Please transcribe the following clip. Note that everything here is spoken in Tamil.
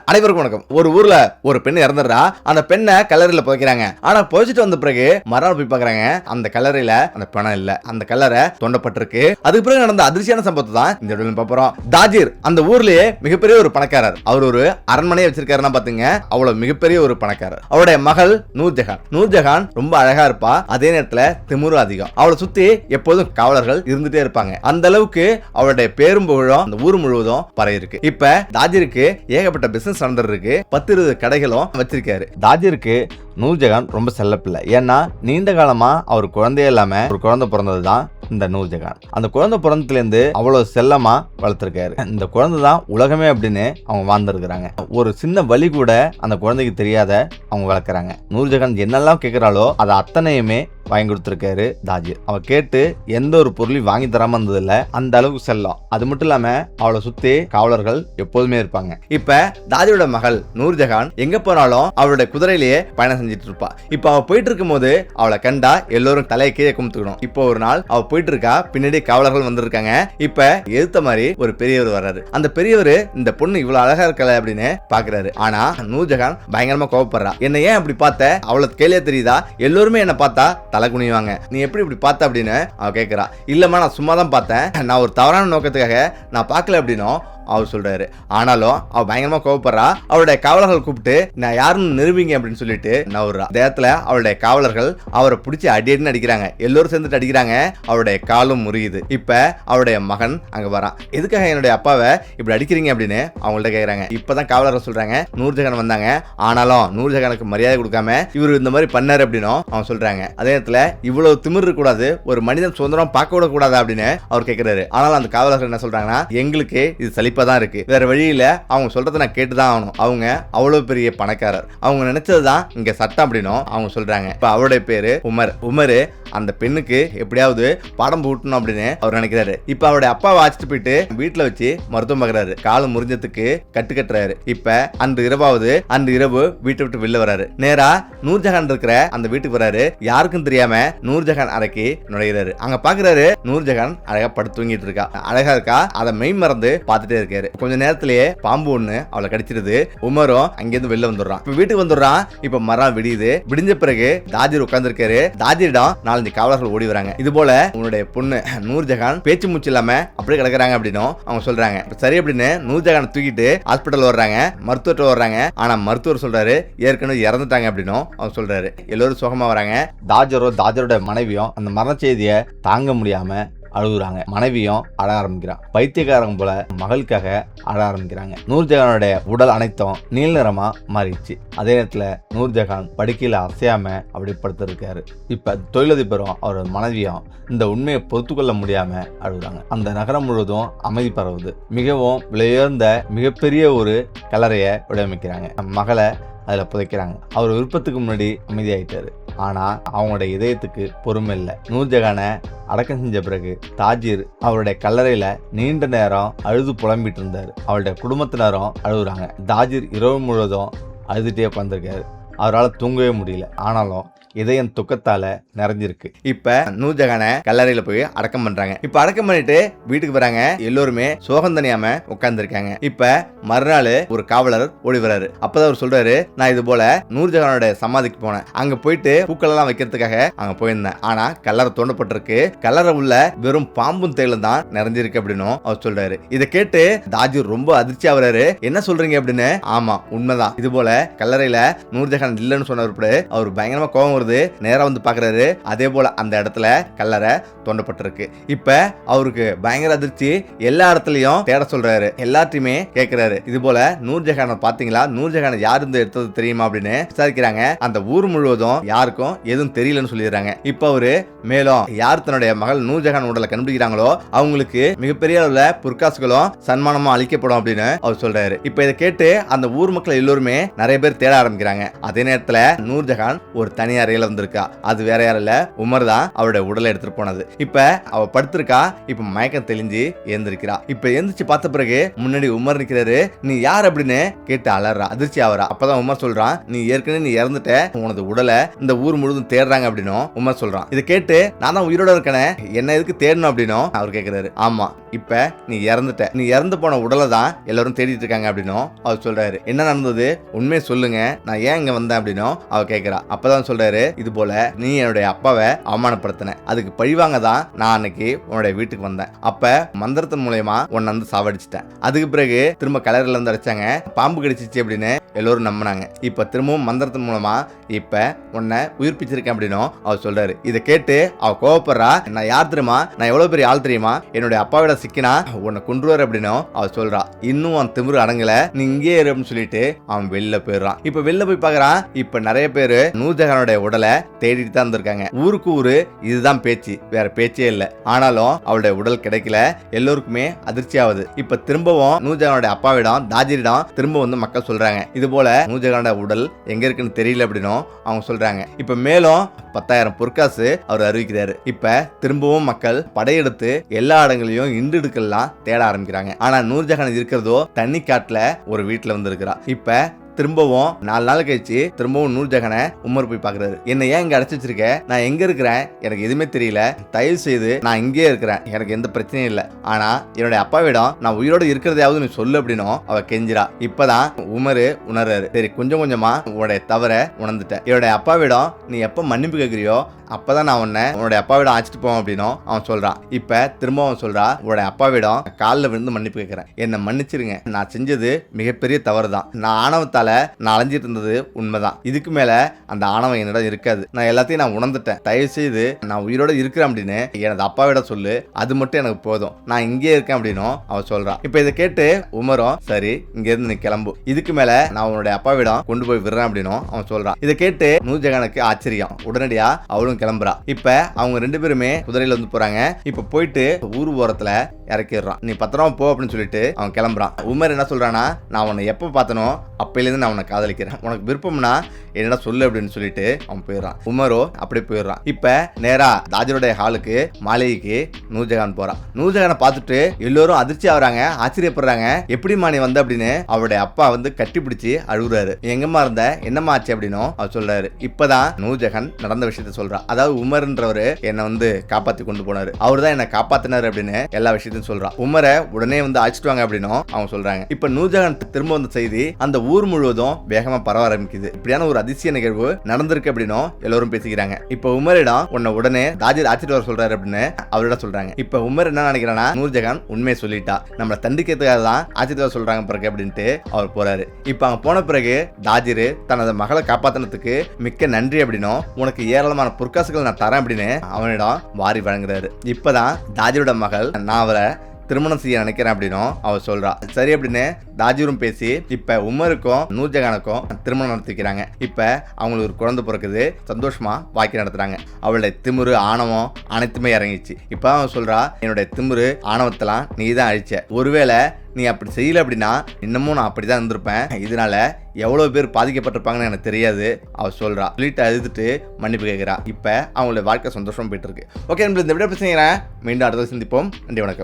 அனைவருக்கும் வணக்கம். ஒரு ஊர்ல ஒரு பெண் இறந்துடுறா. அந்த பெண்ணை கல்லறையில புதைக்கிறாங்க. ஆனா புதைச்சிட்டு வந்த பிறகு மறுநாள் போய் பாக்குறாங்க, அந்த கல்லறையில அந்த பணம் இல்ல. அந்த கல்லறை தோண்டப்பட்டிருக்கு. அதுக்கு பிறகு நடந்த அதிர்ச்சியான சம்பவத்தை தான் இந்த வீடியோல பார்ப்போம். தாஜிர் அந்த ஊர்லயே மிகப்பெரிய ஒரு பணக்காரர். அவர் ஒரு அரண்மனையை வச்சிருக்காருன்னா பாத்துங்க, அவ்வளவு மிகப்பெரிய ஒரு பணக்காரர். அவருடைய மகள் நூர்ஜஹான். நூர்ஜஹான் ரொம்ப அழகா இருப்பா. அதே நேரத்துல திமிரு அதிகம். அவளை சுத்தி எப்போதும் காவலர்கள் இருந்துட்டே இருப்பாங்க. அந்த அளவுக்கு அவருடைய பேரும் புகழும் அந்த ஊர் முழுவதும் பரவி இருக்கு. இப்ப தாஜிருக்கு ஏகப்பட்ட பிசினஸ் நடந்துருக்கு. 10-20 கடைகளும் வச்சிருக்காரு. தாஜிருக்கு நூர்ஜஹான் ரொம்ப செல்ல பிள்ளை. ஏன்னா நீண்ட காலமா அவர் குழந்தையே இல்லாம ஒரு குழந்தை பிறந்ததுதான் இந்த நூர்ஜஹான். அந்த குழந்தை பிறந்ததுல இருந்து அவ்வளவு செல்லமா வளர்த்திருக்காரு. இந்த குழந்தை தான் உலகமே அப்படின்னு அவங்க வாழ்ந்திருக்கிறாங்க. ஒரு சின்ன வழி கூட அந்த குழந்தைக்கு தெரியாத அவங்க வளர்க்குறாங்க. நூர்ஜஹான் என்னெல்லாம் கேட்கிறாளோ அதை அத்தனையுமே வாங்கி கொடுத்திருக்காரு தாஜிர். அவ கேட்டு எந்த ஒரு பொருளையும் வாங்கி தராம இருந்தது இல்ல. அந்த அளவுக்கு செல்லம். அது மட்டும் இல்லாம அவளை சுத்தி காவலர்கள் எப்போதுமே இருப்பாங்க. இப்ப தாஜிரோட மகள் நூர்ஜஹான் எங்க போனாலும் அவளுடைய குதிரையிலேயே பயணம் செஞ்சுட்டு இருப்பா. இப்ப அவ போயிட்டு இருக்கும் போது அவளை கண்டா எல்லோரும் தலையை கீழே கும்பிட்டுக்கணும். இப்போ ஒரு நாள் அவ போயிட்டு இருக்கா, பின்னாடி காவலர்கள் வந்திருக்காங்க. இப்ப எதிர்த்த மாதிரி ஒரு பெரியவர் வர்றாரு. அந்த பெரியவர் இந்த பொண்ணு இவ்வளவு அழகா இருக்கல அப்படின்னு பாக்குறாரு. ஆனா நூர்ஜஹான் பயங்கரமா கோவப்படுறா. என்ன ஏன் அப்படி பார்த்த? அவளுக்கு கேள்வியா தெரியுதா? எல்லோருமே என்ன பார்த்தா தலை குனிவாங்க, நீ எப்படி இப்படி பார்த்த அப்படின்னு அவ கேட்கிறா. இல்லம்மா, நான் சும்மா தான் பார்த்தேன், நான் ஒரு தவறான நோக்கத்துக்காக நான் பார்க்கல அப்படின்னும் அவர் சொல்றாரு. ஆனாலும் அவ பயங்கரமா கோவப்படுறா. அவருடைய காவலர்கள் கூப்பிட்டு நான் யாருன்னு நிரூபிங்க அப்படின்னு சொல்லிட்டு நவுறா. நேரத்துல அவருடைய காவலர்கள் அவரை பிடிச்சி அடின்னு அடிக்கிறாங்க. எல்லோரும் சேர்ந்துட்டு அடிக்கிறாங்க. அவருடைய காலும் முறியுது. இப்ப அவருடைய மகன் அங்க வரான். எதுக்காக என்னுடைய அப்பாவை இப்படி அடிக்கிறீங்க அப்படின்னு அவங்கள்ட்ட கேட்கறாங்க. இப்பதான் காவலர்கள் சொல்றாங்க நூர்ஜஹான் வந்தாங்க, ஆனாலும் நூர்ஜஹானுக்கு மரியாதை கொடுக்காம இவர் இந்த மாதிரி பண்ணாரு அப்படின்னு அவங்க சொல்றாங்க. அதே நேரத்துல இவ்வளவு திமிர் இருக்க கூடாது, ஒரு மனிதன் சுதந்திரம் பார்க்க விட கூடாது அப்படின்னு அவர் கேட்கிறாரு. ஆனாலும் அந்த காவலர்கள் என்ன சொல்றாங்கன்னா, எங்களுக்கு இது சலிப்பா தான் இருக்கு, வேற வழியில அவங்க சொல்றதை நான் கேட்டுதான் ஆகணும். அவங்க அவ்வளவு பெரிய பணக்காரர், அவங்க நினைச்சதுதான் இங்க சட்டம் அப்படின்னும் அவங்க சொல்றாங்க. இப்ப அவருடைய பேரு உமர். உமரு அந்த பெண்ணுக்கு எப்படியாவது பாடம் போட்டணும் அப்படின்னு அவர் நினைக்கிறாரு. இப்ப அவருடைய அப்பாவை ஆச்சிட்டு போயிட்டு வீட்டுல வச்சு மருத்துவம் பார்க்கறாரு. காலு முறிஞ்சதுக்கு கட்டு கட்டுறாரு. இப்ப அந்த இரவு வீட்டை விட்டு வெளில வராரு. நேரா நூர்ஜஹான் இருக்கிற அந்த வீட்டுக்கு வராரு. யாருக்கும் தெரியாம நூர்ஜஹான் அறைக்கு நுழைகிறாரு. அங்க பாக்குறாரு நூர்ஜஹான் அழகா படுத்து தூங்கிட்டு இருக்கா. அழகா இருக்கா. அதை மெய் மறந்து பார்த்துட்டே இருக்காரு. கொஞ்ச நேரத்திலேயே பாம்பு ஒண்ணு அவளை கடிச்சிருது. உமரும் அங்கிருந்து வெளில வந்துடுறான். இப்ப வீட்டுக்கு வந்துடுறான். இப்ப மரம் விடியுது. விடிஞ்ச பிறகு தாஜிர் உட்கார்ந்து இருக்காரு. தாஜிரிடம் 4 காவலர்கள் ஓடி வராங்க. இது போல உன்னுடைய பொண்ணு நூர்ஜஹான் பேச்சு மூச்சு இல்லாம அப்படியே கிடக்குறாங்க அப்படின்னு அவங்க சொல்றாங்க. சரி அப்படின்னு நூர்ஜஹான் தூக்கிட்டு ஹாஸ்பிட்டல் வர்றாங்க. மருத்துவர்கிட்ட வர்றாங்க. ஆனா மருத்துவர் சொல்றாரு ஏற்கனவே இறந்துட்டாங்க அப்படின்னு அவங்க சொல்றாரு. எல்லோரும் சுகமா வராங்க. தாஜரோட மனைவியும் அந்த மரண செய்தியை தாங்க முடியாம அழுகுறாங்க. மனைவியும் அழ ஆரம்பிக்கிறான். பைத்தியக்காரங்க போல மகளுக்காக அழ ஆரம்பிக்கிறாங்க. நூர்ஜஹானுடைய உடல் அனைத்தும் நீல நிறமா மாறிடுச்சு. அதே நேரத்துல நூர்ஜஹான் படுக்கையில அசையாம அப்படி படுத்திருக்காரு. இப்ப தொழிலதிபரும் அவரோட மனைவியும் இந்த உண்மையை பொறுத்துக்கொள்ள முடியாம அழுகுறாங்க. அந்த நகரம் முழுவதும் அமைதி பரவுது. மிகவும் விலையுயர்ந்த மிகப்பெரிய ஒரு கல்லறைய வடிவமைக்கிறாங்க. மகளை அதுல புதைக்கிறாங்க. அவர் விருப்பத்துக்கு முன்னாடி அமைதியாயிட்டாரு. ஆனா அவங்களுடைய இதயத்துக்கு பொறுமை இல்லை. நூர்ஜஹானை அடக்கம் செஞ்ச பிறகு தாஜிர் அவருடைய கல்லறையில நீண்ட நேரம் அழுது புலம்பிட்டு இருந்தாரு. அவருடைய குடும்பத்தினரும் அழுகுறாங்க. தாஜிர் இரவு முழுவதும் அழுதுட்டே உட்கார்ந்திருக்காரு. அவரால் தூங்கவே முடியல. ஆனாலும் இதயம் துக்கத்தால நிறைஞ்சிருக்கு. இப்ப நூர்ஜஹானை கல்லறையில போய் அடக்கம் பண்றாங்க. இப்ப அடக்கம் பண்ணிட்டு வீட்டுக்கு வராங்க. எல்லோருமே சோகம் தனியாம உட்கார்ந்து இருக்காங்க. இப்ப மறுநாள் ஒரு காவலர் ஓடி வராரு. அப்பதான் அவர் சொல்றாரு, நான் இது போல நூர்ஜஹானோட சமாதிக்கு போனேன். அங்க போயிட்டு பூக்கள் எல்லாம் வைக்கிறதுக்காக அங்க போயிருந்தேன். ஆனா கல்லறை தோண்டப்பட்டிருக்கு. கல்லறை உள்ள வெறும் பாம்பும் தேயிலும் தான் நிறைஞ்சிருக்கு அப்படின்னு அவர் சொல்றாரு. இதை கேட்டு தாஜிர் ரொம்ப அதிர்ச்சி ஆகுறாரு. என்ன சொல்றீங்க அப்படின்னு. ஆமா, உண்மைதான். இது போல கல்லறையில நூர்ஜஹான் இல்லைன்னு சொன்னவர் அவர் பயங்கரமா கோபம் நேரா வந்து பாக்குறாரு. அதே போல அந்த இடத்துல கல்லறை தோண்டப்பட்டிருக்கு. இப்ப அவருக்கு பயங்கர அதிர்ச்சி. எல்லா இடத்துலயும் தேட சொல்றாரு. எல்லாத்தையுமே கேட்கிறாரு. இது போல நூர்ஜஹானை பாத்தீங்களா, நூர்ஜஹானை யாரு இருந்து எடுத்தது தெரியுமா அப்படின்னு விசாரிக்கிறாங்க. அந்த ஊர் முழுவதும் யாருக்கும் எதுவும் தெரியலன்னு சொல்லிடுறாங்க. இப்ப அவரு மேலும் யார் தன்னுடைய மகள் நூர்ஜஹான் உடலை கண்டுபிடிக்கிறாங்களோ அவங்களுக்கு மிகப்பெரிய அளவுல பொற்காசுகளும் சன்மானமும் அளிக்கப்படும் அப்படின்னு அவர் சொல்றாரு. இப்ப இதை கேட்டு அந்த ஊர் மக்கள் எல்லோருமே நிறைய பேர் தேட ஆரம்பிக்கிறாங்க. அதே நேரத்துல நூர்ஜஹான் ஒரு தனியார் கரையில வந்திருக்கா. அது வேற யாரும் இல்ல, உமர் தான் அவருடைய உடலை எடுத்துட்டு போனது. இப்ப அவ படுத்திருக்கா. இப்ப மயக்கம் தெளிஞ்சு எழுந்திருக்கிறா. இப்ப எந்திரிச்சு பார்த்த பிறகு முன்னாடி உமர் நிக்கிறாரு. நீ யார் அப்படின்னு கேட்டு அலறா, அதிர்ச்சி ஆவரா. அப்பதான் உமர் சொல்றான், நீ ஏற்கனவே நீ இறந்துட்ட, உனது உடலை இந்த ஊர் முழுவதும் தேடுறாங்க அப்படின்னு உமர் சொல்றான். இதை கேட்டு நான் தான் உயிரோட இருக்கனே, என்ன எதுக்கு தேடணும் அப்படின்னு அவர் கேட்கிறாரு. ஆமா, இப்ப நீ இறந்துட்ட, நீ இறந்து போன உடலை தான் எல்லாரும் தேடிட்டு இருக்காங்க அப்படின்னும் அவர் சொல்றாரு. என்ன நடந்தது, உண்மையை சொல்லுங்க, நான் ஏன் இங்க வந்தேன் அப்படின்னும் அவர் கேட்கிறா. அப்பதான் சொல்றாரு, இது போல நீ என்னுடைய அப்பாவை அவமானப்படுத்தின, அதுக்கு பழிவாங்க தான் நான் அன்னைக்கு உன்னுடைய வீட்டுக்கு வந்தேன். அப்ப மந்திரத்தின் மூலமா உன்னை வந்து சாவடிச்சிட்டேன். அதுக்கு பிறகு திரும்ப கலரில இருந்து அடிச்சாங்க, பாம்பு கடிச்சிச்சு அப்படின்னு எல்லோரும் நம்பினாங்க. இப்ப திரும்பவும் மந்திரத்தின் மூலமா இப்ப உன்னை உயிர்ப்பிச்சிருக்கேன் அப்படின்னும் அவர் சொல்றாரு. இதை கேட்டு அவ கோவப்படுறா. நான் யார் தெரியுமா, நான் எவ்வளவு பெரிய ஆள் தெரியுமா, என்னுடைய அப்பாவிட சிக்கினா உன்னை கொன்றுவார் அப்படின்னும் அவர் சொல்றா. இன்னும் அவன் திமிரு அடங்கல, நீ இங்கே இரு அப்படின்னு சொல்லிட்டு அவன் வெளில போயிடுறான். இப்ப வெளில போய் பாக்குறான். இப்ப நிறைய பேரு நூர்ஜஹானுடைய உடலை தேடிட்டு தான் இருந்திருக்காங்க. ஊருக்கு ஊரு இதுதான் பேச்சு, வேற பேச்சே இல்ல. ஆனாலும் அவளுடைய உடல் கிடைக்கல. எல்லோருக்குமே அதிர்ச்சி ஆகுது. இப்ப திரும்பவும் நூர்ஜஹானுடைய அப்பாவிடம் தாஜிரிடம் திரும்ப வந்து மக்கள் சொல்றாங்க, இது போல நூர்ஜஹானுடைய உடல் எங்க இருக்குன்னு தெரியல அப்படின்னும் அவங்க சொல்றாங்க. இப்ப மேலும் 10,000 பொற்காசு அவர் அறிவிக்கிறாரு. இப்ப திரும்பவும் மக்கள் படையெடுத்து எல்லா இடங்களையும் இண்டுடுக்கெல்லாம் தேட ஆரம்பிக்கிறாங்க. ஆனா நூர்ஜஹான் இருக்கிறதோ தண்ணி காட்டுல ஒரு வீட்டுல வந்து இருக்கிறா. இப்ப திரும்பவும் 4 நாள் கழிச்சு திரும்பவும் நூர்ஜஹானை உமர் போய் பாக்குறாரு. என்ன ஏன் இங்க அடைச்சு வச்சிருக்க, நான் எங்க இருக்கிறேன் எனக்கு எதுவுமே தெரியல, தயவு செய்து நான் இங்கே இருக்கிறேன், எனக்கு எந்த பிரச்சனையும் இல்லை, ஆனா என்னுடைய அப்பாவிடம் நான் உயிரோடு இருக்கிறதையாவது நீ சொல்லு அப்படின்னும் அவ கெஞ்சிரா. இப்பதான் உமரு உணர்றாரு, சரி கொஞ்சம் கொஞ்சமா உன்னுடைய தவற உணர்ந்துட்ட, என்னுடைய அப்பாவிடம் நீ எப்ப மன்னிப்பு கேட்கிறியோ அப்பதான் நான் உன்னுடைய அப்பாவிடம் அழைச்சிட்டு போவோம் அப்படின்னும் அவன் சொல்றான். இப்ப திரும்ப அவன் சொல்றா, உன்னுடைய அப்பாவிடம் காலில் விழுந்து மன்னிப்பு கேட்கிறேன், என்னை மன்னிச்சிருங்க, நான் செஞ்சது மிகப்பெரிய தவறு தான், நான் ஆணவத்தால நான் அலைஞ்சிட்டு இருந்தது உண்மைதான், இதுக்கு மேல அந்த ஆணவம் என்னிடம் இருக்காது, நான் எல்லாத்தையும் நான் உணர்ந்துட்டேன், தயவு செய்து நான் உயிரோட இருக்கிறேன் அப்படின்னு எனது அப்பாவிடம் சொல்லு, அது மட்டும் எனக்கு போதும், நான் இங்கே இருக்கேன் அப்படின்னும் அவன் சொல்றான். இப்ப இதை கேட்டு உமரும் சரி இங்க இருந்து நீ கிளம்பு, இதுக்கு மேல நான் உன்னுடைய அப்பாவிடம் கொண்டு போய் விடுறேன் அப்படின்னும் அவன் சொல்றான். இதை கேட்டு நூர்ஜஹானுக்கு ஆச்சரியம். உடனடியா அவளும் கிளம்புறா. இப்ப அவங்க 2 பேருமே குதிரையில வந்து போறாங்க. இப்ப போயிட்டு ஊர் ஓரத்துல இறக்கிடுறான். நீ பத்திரமா போ அப்படின்னு சொல்லிட்டு அவன் கிளம்புறான். உமர் என்ன சொல்றானா, நான் உன்னை எப்ப பார்த்தனோ அப்பையிலேருந்து நான் உன்னை காதலிக்கிறேன், உனக்கு விருப்பம்னா என்னடா சொல்லு அப்படின்னு சொல்லிட்டு அவன் போயிடுறான். உமரோ அப்படி போயிடுறான். இப்ப நேரா தாஜருடைய ஹாலுக்கு மாளிகைக்கு நூர்ஜஹான் போறான். நூர்ஜஹானை பார்த்துட்டு எல்லோரும் அதிர்ச்சி ஆகுறாங்க, ஆச்சரியப்படுறாங்க. எப்படிமா நீ வந்த அப்படின்னு அவருடைய அப்பா வந்து கட்டி பிடிச்சி அழுகுறாரு. எங்கம்மா இருந்த, என்னம்மா ஆச்சு அப்படின்னும் அவர் சொல்றாரு. இப்பதான் நூர்ஜஹான் நடந்த விஷயத்த சொல்றா. அதாவது உமர்ன்றவரு என்னை வந்து காப்பாத்தி கொண்டு போனாரு, அவரு தான் என்னை காப்பாத்தினாரு அப்படின்னு எல்லா விஷயத்தையும் சொல்றான். உமரை உடனே வந்து அழைச்சிட்டு வாங்க அப்படின்னும் அவங்க சொல்றாங்க. இப்ப நூர்ஜஹான் திரும்ப வந்த செய்தி அந்த ஊர் முழுவதும் வேகமா பரவ ஆரம்பிக்குது. இப்படியான ஒரு அதிசய நிகழ்வு நடந்திருக்கு அப்படின்னும் எல்லோரும் பேசிக்கிறாங்க. இப்ப உமரிடம் உன்னை உடனே தாஜிர் அழைச்சிட்டு வர சொல்றாரு அப்படின்னு அவரிடம் சொல்றாங்க. இப்ப உமர் என்ன நினைக்கிறானா, நூர்ஜஹான் உண்மையை சொல்லிட்டா, நம்மளை தண்டிக்கிறதுக்காக தான் அழைச்சிட்டு வர சொல்றாங்க பிறகு அப்படின்ட்டு அவர் போறாரு. இப்ப அவங்க போன பிறகு தாஜிர் தனது மகளை காப்பாத்தினதுக்கு மிக்க நன்றி அப்படின்னும் உனக்கு ஏராளமான பொற்காசுகள் நான் தரேன் அப்படின்னு அவனிடம் வாரி வழங்குறாரு. இப்பதான் தாஜிரோட மகள் நான் அவரை திருமணம் செய்ய நினைக்கிறேன் அப்படின்னும் அவர் சொல்றா. சரி அப்படின்னு தாஜிரும் பேசி இப்ப உமருக்கும் நூர்ஜஹானுக்கும் திருமணம் நடத்திக்கிறாங்க. இப்ப அவங்களுக்கு ஒரு குழந்தை பிறக்குது, சந்தோஷமா வாக்கி நடத்துறாங்க. அவளுடைய திமிரு ஆணவம் அனைத்துமே இறங்கிச்சு. இப்ப அவன் சொல்றா, என்னுடைய திமிரு ஆணவத்தெல்லாம் நீ தான் அழிச்ச, ஒருவேளை நீ அப்படி செய்யல அப்படின்னா இன்னமும் நான் அப்படிதான் இருந்திருப்பேன், இதனால எவ்வளவு பேர் பாதிக்கப்பட்டிருப்பாங்கன்னு எனக்கு தெரியாது அவ சொல்றா. சொல்லிட்டு அழுதுட்டு மன்னிப்பு கேட்கிறா. இப்ப அவங்களுடைய வாழ்க்கை சந்தோஷமா போயிட்டு இருக்கு. ஓகே, இந்த விட பேசுகிறேன், மீண்டும் அடுத்த சந்திப்போம். நன்றி, வணக்கம்.